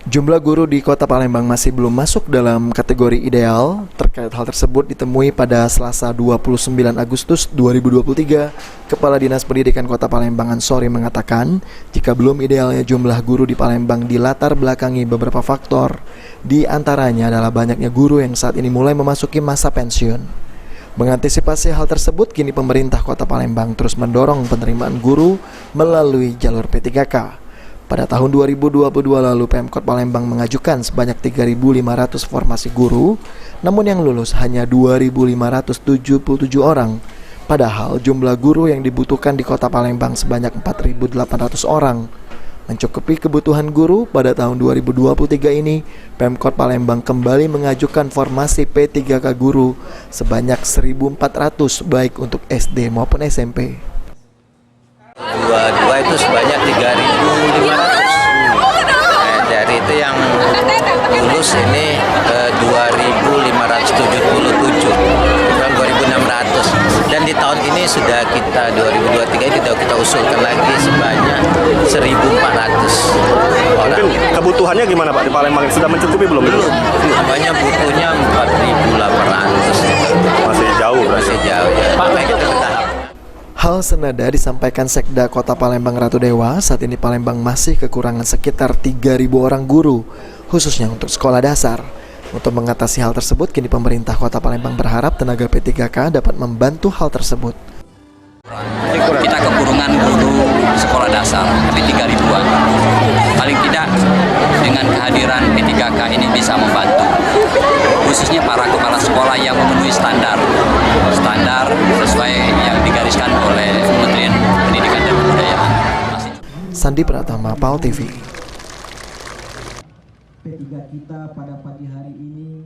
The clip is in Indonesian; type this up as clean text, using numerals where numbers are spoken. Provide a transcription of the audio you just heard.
Jumlah guru di Kota Palembang masih belum masuk dalam kategori ideal. Terkait hal tersebut ditemui pada Selasa 29 Agustus 2023, Kepala Dinas Pendidikan Kota Palembang Ansori mengatakan, jika belum idealnya jumlah guru di Palembang dilatar belakangi beberapa faktor. Di antaranya adalah banyaknya guru yang saat ini mulai memasuki masa pensiun. Mengantisipasi hal tersebut, kini pemerintah Kota Palembang terus mendorong penerimaan guru melalui jalur P3K. Pada tahun 2022 lalu, Pemkot Palembang mengajukan sebanyak 3.500 formasi guru, namun yang lulus hanya 2.577 orang. Padahal jumlah guru yang dibutuhkan di Kota Palembang sebanyak 4.800 orang. Mencukupi kebutuhan guru, pada tahun 2023 ini, Pemkot Palembang kembali mengajukan formasi P3K guru sebanyak 1.400 baik untuk SD maupun SMP. Dua itu sebanyak 3.500. Dari itu yang lulus ini 2.577, kurang 2.600. Dan di tahun ini sudah kita 2023 kita usulkan lagi sebanyak 1.400 orang. Mungkin kebutuhannya gimana Pak di Palembang? Sudah mencukupi belum? Belum. Namanya butuhnya 4.800. Masih jauh. Masih jauh ya. Pak, kita bertahap. Hal senada disampaikan Sekda Kota Palembang Ratu Dewa. Saat ini Palembang masih kekurangan sekitar 3.000 orang guru, khususnya untuk sekolah dasar. Untuk mengatasi hal tersebut, kini pemerintah Kota Palembang berharap tenaga P3K dapat membantu hal tersebut. Kita kekurangan guru sekolah dasar, tapi 3.000-an. Paling tidak dengan kehadiran P3K ini bisa membantu, khususnya para kepala sekolah yang memenuhi standar sesuai yang digariskan oleh Kementerian Pendidikan dan Kebudayaan. Sandi Pratama, PAL TV. P3 kita pada pagi hari ini